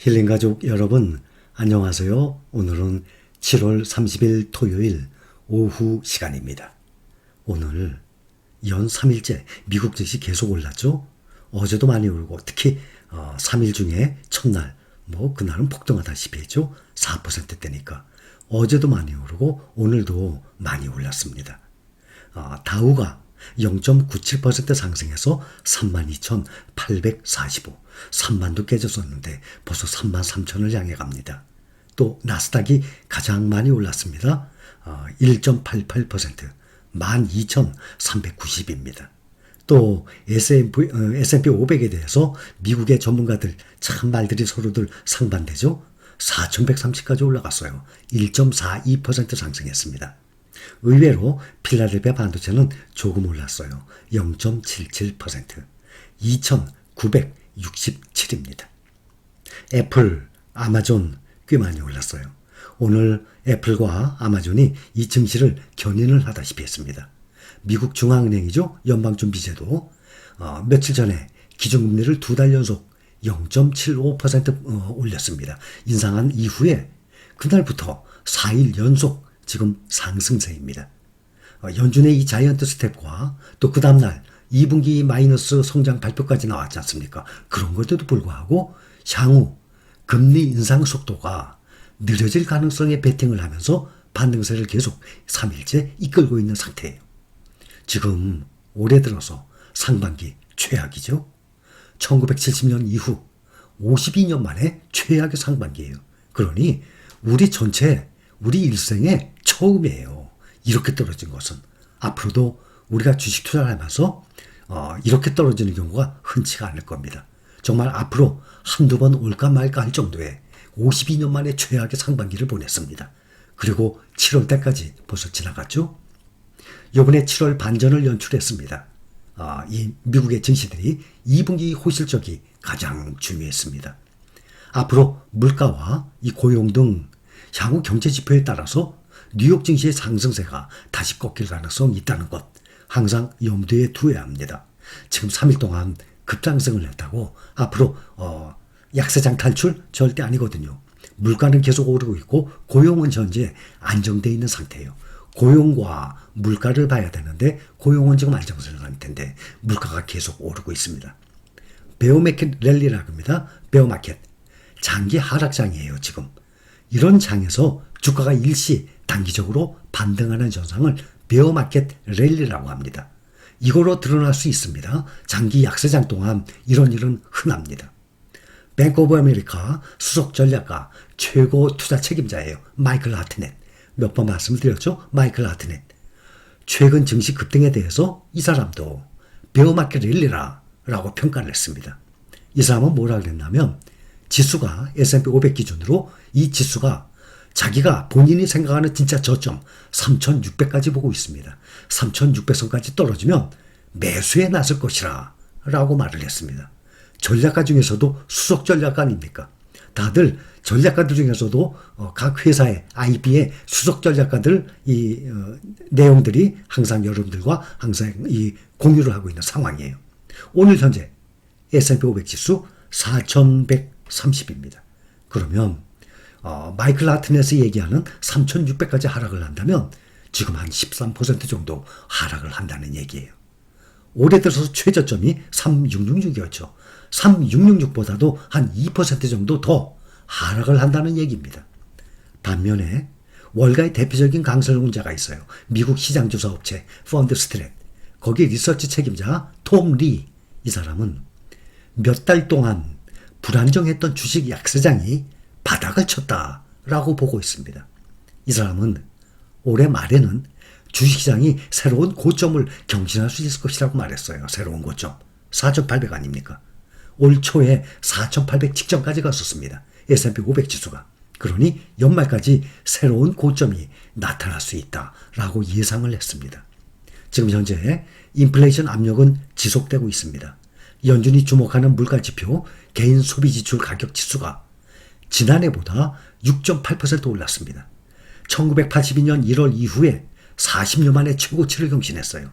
힐링가족 여러분, 안녕하세요. 오늘은 7월 30일 토요일 오후 시간입니다. 오늘 연 3일째 미국 증시 계속 올랐죠? 어제도 많이 오르고 특히 3일 중에 첫날, 그날은 폭등하다시피 했죠? 4%대니까. 어제도 많이 오르고 오늘도 많이 올랐습니다. 다우가 0.97% 상승해서 32,845, 3만도 깨졌었는데 벌써 33,000을 향해 갑니다. 또 나스닥이 가장 많이 올랐습니다. 1.88%, 12,390입니다. 또 S&P 500에 대해서 미국의 전문가들 참 말들이 서로들 상반되죠. 4,130까지 올라갔어요. 1.42% 상승했습니다. 의외로 필라델피아 반도체는 조금 올랐어요. 0.77%, 2,967입니다. 애플, 아마존 꽤 많이 올랐어요. 오늘 애플과 아마존이 이 증시를 견인을 하다시피 했습니다. 미국 중앙은행이죠. 연방준비제도 며칠 전에 기준금리를 2달 연속 0.75% 올렸습니다. 인상한 이후에 그날부터 4일 연속 지금 상승세입니다. 연준의 이 자이언트 스텝과 또 그 다음날 2분기 마이너스 성장 발표까지 나왔지 않습니까? 그런 것에도 불구하고 향후 금리 인상 속도가 느려질 가능성에 베팅을 하면서 반등세를 계속 3일째 이끌고 있는 상태예요. 지금 올해 들어서 상반기 최악이죠. 1970년 이후 52년 만에 최악의 상반기예요. 그러니 우리 일생에 처음이에요. 이렇게 떨어진 것은. 앞으로도 우리가 주식 투자를 하면서 이렇게 떨어지는 경우가 흔치가 않을 겁니다. 정말 앞으로 한두 번 올까 말까 할 정도의 52년 만에 최악의 상반기를 보냈습니다. 그리고 7월 때까지 벌써 지나갔죠. 이번에 7월 반전을 연출했습니다. 이 미국의 증시들이 2분기 호실적이 가장 중요했습니다. 앞으로 물가와 이 고용 등 향후 경제지표에 따라서 뉴욕 증시의 상승세가 다시 꺾일 가능성이 있다는 것 항상 염두에 두어야 합니다. 지금 3일 동안 급상승을 했다고 앞으로 약세장 탈출 절대 아니거든요. 물가는 계속 오르고 있고 고용은 현재 안정되어 있는 상태예요. 고용과 물가를 봐야 되는데 고용은 지금 안정된 상태인데 물가가 계속 오르고 있습니다. 베어마켓 랠리라고 합니다. 베어마켓. 장기 하락장이에요 지금. 이런 장에서 주가가 일시 단기적으로 반등하는 현상을 베어마켓 랠리라고 합니다. 이거로 드러날 수 있습니다. 장기 약세장 동안 이런 일은 흔합니다. 뱅크 오브 아메리카 수석 전략가 최고 투자 책임자예요. 마이클 하트넷. 몇 번 말씀을 드렸죠. 마이클 하트넷. 최근 증시 급등에 대해서 이 사람도 베어마켓 랠리라고 평가를 했습니다. 이 사람은 뭐라 그랬냐면 지수가 S&P 500 기준으로 이 지수가 자기가 본인이 생각하는 진짜 저점 3,600까지 보고 있습니다. 3,600선까지 떨어지면 매수에 나설 것이라 라고 말을 했습니다. 전략가 중에서도 수석 전략가 아닙니까? 다들 전략가들 중에서도 각 회사의 IB의 수석 전략가들 내용들이 항상 여러분들과 항상 이 공유를 하고 있는 상황이에요. 오늘 현재 S&P 500 지수 4,130입니다. 그러면 마이클 하트넷이 얘기하는 3,600까지 하락을 한다면 지금 한 13% 정도 하락을 한다는 얘기예요. 올해 들어서 최저점이 3,666이었죠. 3,666보다도 한 2% 정도 더 하락을 한다는 얘기입니다. 반면에 월가의 대표적인 강설문자가 있어요. 미국 시장조사 업체 펀드스트랩. 거기 리서치 책임자 톰 리. 이 사람은 몇 달 동안 불안정했던 주식 약세장이 바닥을 쳤다라고 보고 있습니다. 이 사람은 올해 말에는 주식시장이 새로운 고점을 경신할 수 있을 것이라고 말했어요. 새로운 고점. 4,800 아닙니까? 올 초에 4,800 직전까지 갔었습니다. S&P 500 지수가. 그러니 연말까지 새로운 고점이 나타날 수 있다라고 예상을 했습니다. 지금 현재 인플레이션 압력은 지속되고 있습니다. 연준이 주목하는 물가지표 개인 소비지출 가격 지수가 지난해보다 6.8% 올랐습니다. 1982년 1월 이후에 40년 만에 최고치를 경신했어요.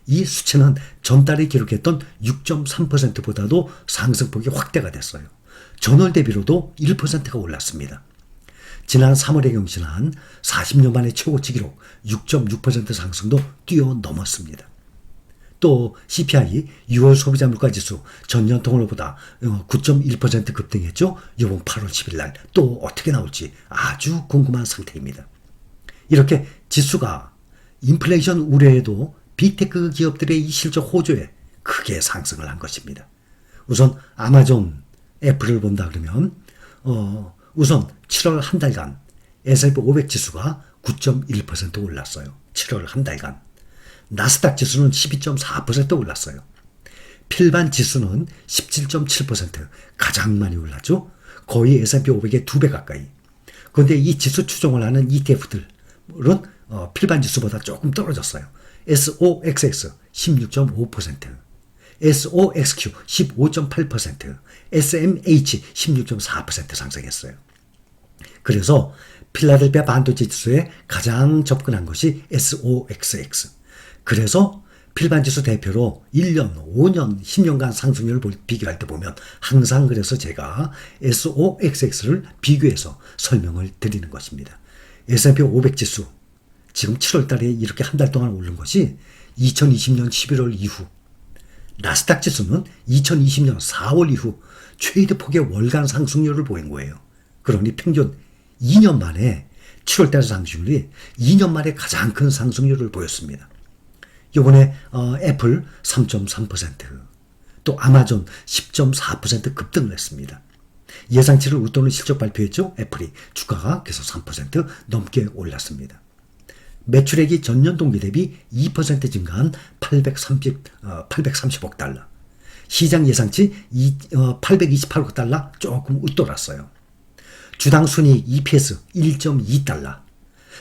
이 수치는 전달에 기록했던 6.3%보다도 상승폭이 확대가 됐어요. 전월 대비로도 1%가 올랐습니다. 지난 3월에 경신한 40년 만의 최고치 기록 6.6% 상승도 뛰어넘었습니다. 또 CPI 6월 소비자 물가지수 전년 동월보다 9.1% 급등했죠. 이번 8월 10일 날 또 어떻게 나올지 아주 궁금한 상태입니다. 이렇게 지수가 인플레이션 우려에도 빅테크 기업들의 이 실적 호조에 크게 상승을 한 것입니다. 우선 아마존, 애플을 본다 그러면 우선 7월 한 달간 S&P 500 지수가 9.1% 올랐어요. 7월 한 달간. 나스닥 지수는 12.4% 올랐어요. 필반 지수는 17.7% 가장 많이 올랐죠. 거의 S&P 500의 2배 가까이. 그런데 이 지수 추종을 하는 ETF들은 필반 지수보다 조금 떨어졌어요. SOXX 16.5%, SOXQ 15.8%, SMH 16.4% 상승했어요. 그래서 필라델피아 반도체 지수에 가장 접근한 것이 SOXX. 그래서 필반지수 대표로 1년, 5년, 10년간 상승률을 비교할 때 보면 항상 그래서 제가 SOXX를 비교해서 설명을 드리는 것입니다. S&P 500 지수 지금 7월 달에 이렇게 한 달 동안 오른 것이 2020년 11월 이후, 나스닥 지수는 2020년 4월 이후 최대 폭의 월간 상승률을 보인 거예요. 그러니 평균 2년 만에 7월 달 상승률이 2년 만에 가장 큰 상승률을 보였습니다. 이번에 애플 3.3%, 또 아마존 10.4% 급등을 했습니다. 예상치를 웃도는 실적 발표했죠. 애플이 주가가 그래서 3% 넘게 올랐습니다. 매출액이 전년 동기 대비 2% 증가한 830억 달러. 시장 예상치 828억 달러 조금 웃돌았어요. 주당 순이익 EPS 1.2달러.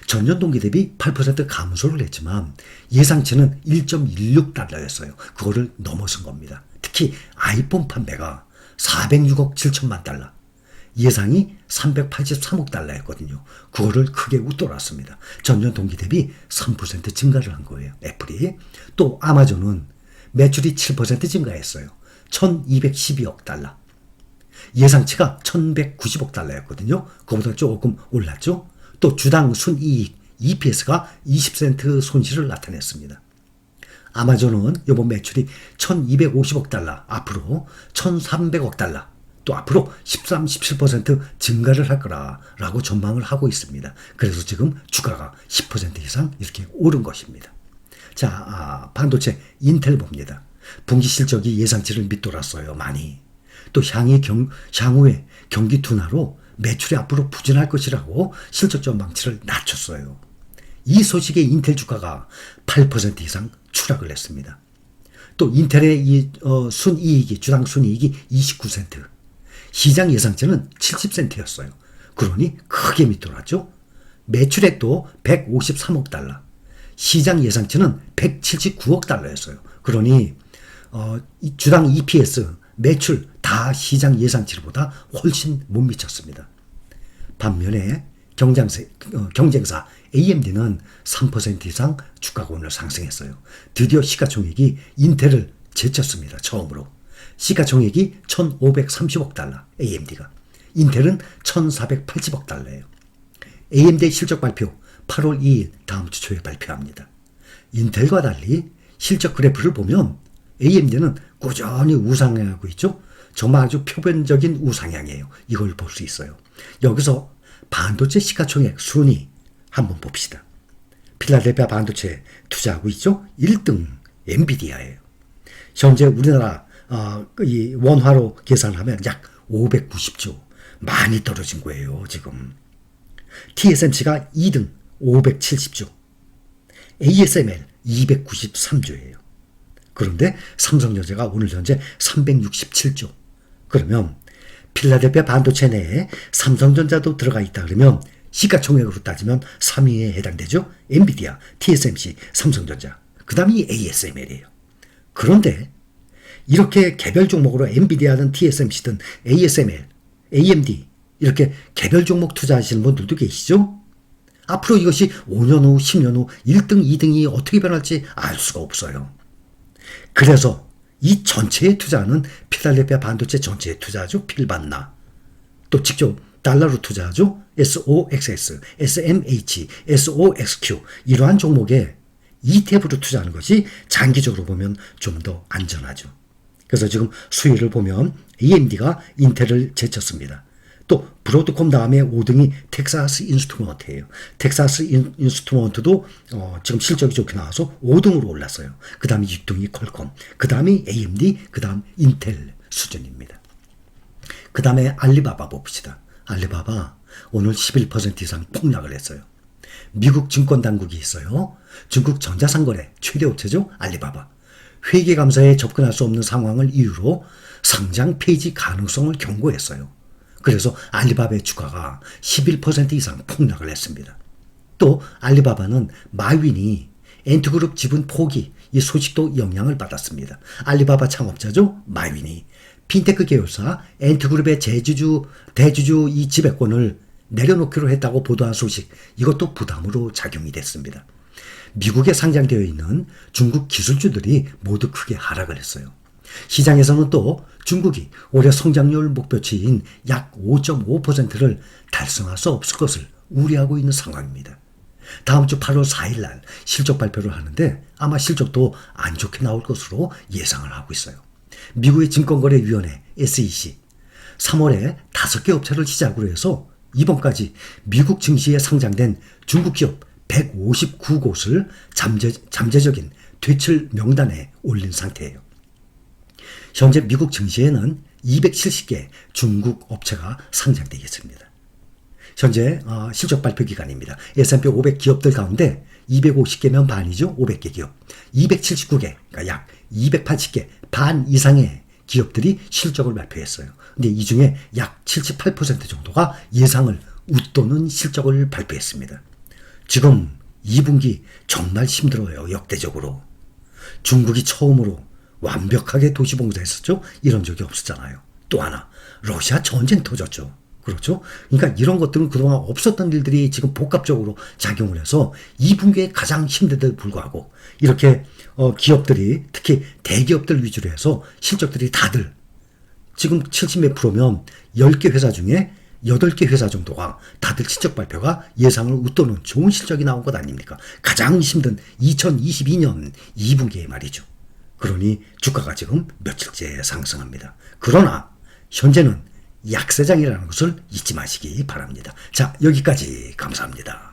전년 동기 대비 8% 감소를 했지만 예상치는 1.16달러였어요. 그거를 넘어선 겁니다. 특히 아이폰 판매가 406억 7천만 달러. 예상이 383억 달러였거든요. 그거를 크게 웃돌았습니다. 전년 동기 대비 3% 증가를 한 거예요. 애플이. 또 아마존은 매출이 7% 증가했어요. 1212억 달러. 예상치가 1190억 달러였거든요. 그거보다 조금 올랐죠. 또 주당 순이익 EPS가 20센트 손실을 나타냈습니다. 아마존은 이번 매출이 1250억 달러, 앞으로 1300억 달러, 또 앞으로 13, 17% 증가를 할 거라고 전망을 하고 있습니다. 그래서 지금 주가가 10% 이상 이렇게 오른 것입니다. 자, 반도체 인텔 봅니다. 분기 실적이 예상치를 밑돌았어요. 많이. 또 향후에 경기 둔화로 매출이 앞으로 부진할 것이라고 실적 전망치를 낮췄어요. 이 소식에 인텔 주가가 8% 이상 추락을 했습니다. 또 인텔의 이 순이익이, 주당 순이익이 29센트, 시장 예상치는 70센트였어요. 그러니 크게 밑돌았죠. 매출액도 153억 달러, 시장 예상치는 179억 달러였어요. 그러니 주당 EPS, 매출 다 시장 예상치보다 훨씬 못 미쳤습니다. 반면에 경쟁사 AMD는 3% 이상 주가가 오늘 상승했어요. 드디어 시가총액이 인텔을 제쳤습니다. 처음으로. 시가총액이 1530억 달러, AMD가. 인텔은 1480억 달러예요. AMD 실적 발표 8월 2일 다음 주 초에 발표합니다. 인텔과 달리 실적 그래프를 보면 AMD는 꾸준히 우상향하고 있죠. 정말 아주 표면적인 우상향이에요. 이걸 볼 수 있어요. 여기서 반도체 시가총액 순위 한번 봅시다. 필라델피아 반도체 투자하고 있죠. 1등 엔비디아예요. 현재 우리나라 이 원화로 계산하면 약 590조. 많이 떨어진 거예요. 지금. TSMC가 2등 570조. ASML 293조예요. 그런데 삼성전자가 오늘 현재 367조. 그러면 필라델피아 반도체 내에 삼성전자도 들어가 있다 그러면 시가총액으로 따지면 3위에 해당되죠. 엔비디아, TSMC, 삼성전자. 그 다음이 ASML이에요. 그런데 이렇게 개별 종목으로 엔비디아든 TSMC든 ASML, AMD 이렇게 개별 종목 투자하시는 분들도 계시죠. 앞으로 이것이 5년 후, 10년 후 1등, 2등이 어떻게 변할지 알 수가 없어요. 그래서 이 전체에 투자하는 필라델피아 반도체 전체에 투자하죠. 필반나. 또 직접 달러로 투자하죠. SOXX, SMH, SOXQ 이러한 종목에 ETF로 투자하는 것이 장기적으로 보면 좀 더 안전하죠. 그래서 지금 수위를 보면 AMD가 인텔을 제쳤습니다. 또 브로드콤 다음에 5등이 텍사스 인스트루먼트예요. 텍사스 인스트루먼트도 지금 실적이 좋게 나와서 5등으로 올랐어요. 그 다음에 6등이 퀄컴, 그 다음이 AMD, 그 다음 인텔 수준입니다. 그 다음에 알리바바 봅시다. 알리바바 오늘 11% 이상 폭락을 했어요. 미국 증권당국이 있어요. 중국 전자상거래 최대 업체죠. 알리바바. 회계감사에 접근할 수 없는 상황을 이유로 상장 폐지 가능성을 경고했어요. 그래서 알리바바의 주가가 11% 이상 폭락을 했습니다. 또 알리바바는 마윈이 엔트그룹 지분 포기 이 소식도 영향을 받았습니다. 알리바바 창업자죠. 마윈이 핀테크 계열사 엔트그룹의 대주주 이 지배권을 내려놓기로 했다고 보도한 소식 이것도 부담으로 작용이 됐습니다. 미국에 상장되어 있는 중국 기술주들이 모두 크게 하락을 했어요. 시장에서는 또 중국이 올해 성장률 목표치인 약 5.5%를 달성할 수 없을 것을 우려하고 있는 상황입니다. 다음 주 8월 4일 날 실적 발표를 하는데 아마 실적도 안 좋게 나올 것으로 예상을 하고 있어요. 미국의 증권거래위원회 SEC 3월에 5개 업체를 시작으로 해서 이번까지 미국 증시에 상장된 중국 기업 159곳을 잠재적인 퇴출 명단에 올린 상태예요. 현재 미국 증시에는 270개 중국 업체가 상장되겠습니다. 현재 실적 발표 기간입니다. S&P 500 기업들 가운데 250개면 반이죠. 500개 기업. 279개, 그러니까 약 280개 반 이상의 기업들이 실적을 발표했어요. 근데 이 중에 약 78% 정도가 예상을 웃도는 실적을 발표했습니다. 지금 2분기 정말 힘들어요. 역대적으로. 중국이 처음으로 완벽하게 도시봉사했었죠. 이런 적이 없었잖아요. 또 하나 러시아 전쟁 터졌죠. 그렇죠. 그러니까 이런 것들은 그동안 없었던 일들이 지금 복합적으로 작용을 해서 2분기에 가장 힘든데도 불구하고 이렇게 기업들이 특히 대기업들 위주로 해서 실적들이 다들 지금 70몇 프로면 10개 회사 중에 8개 회사 정도가 다들 실적 발표가 예상을 웃도는 좋은 실적이 나온 것 아닙니까? 가장 힘든 2022년 2분기에 말이죠. 그러니 주가가 지금 며칠째 상승합니다. 그러나 현재는 약세장이라는 것을 잊지 마시기 바랍니다. 자, 여기까지 감사합니다.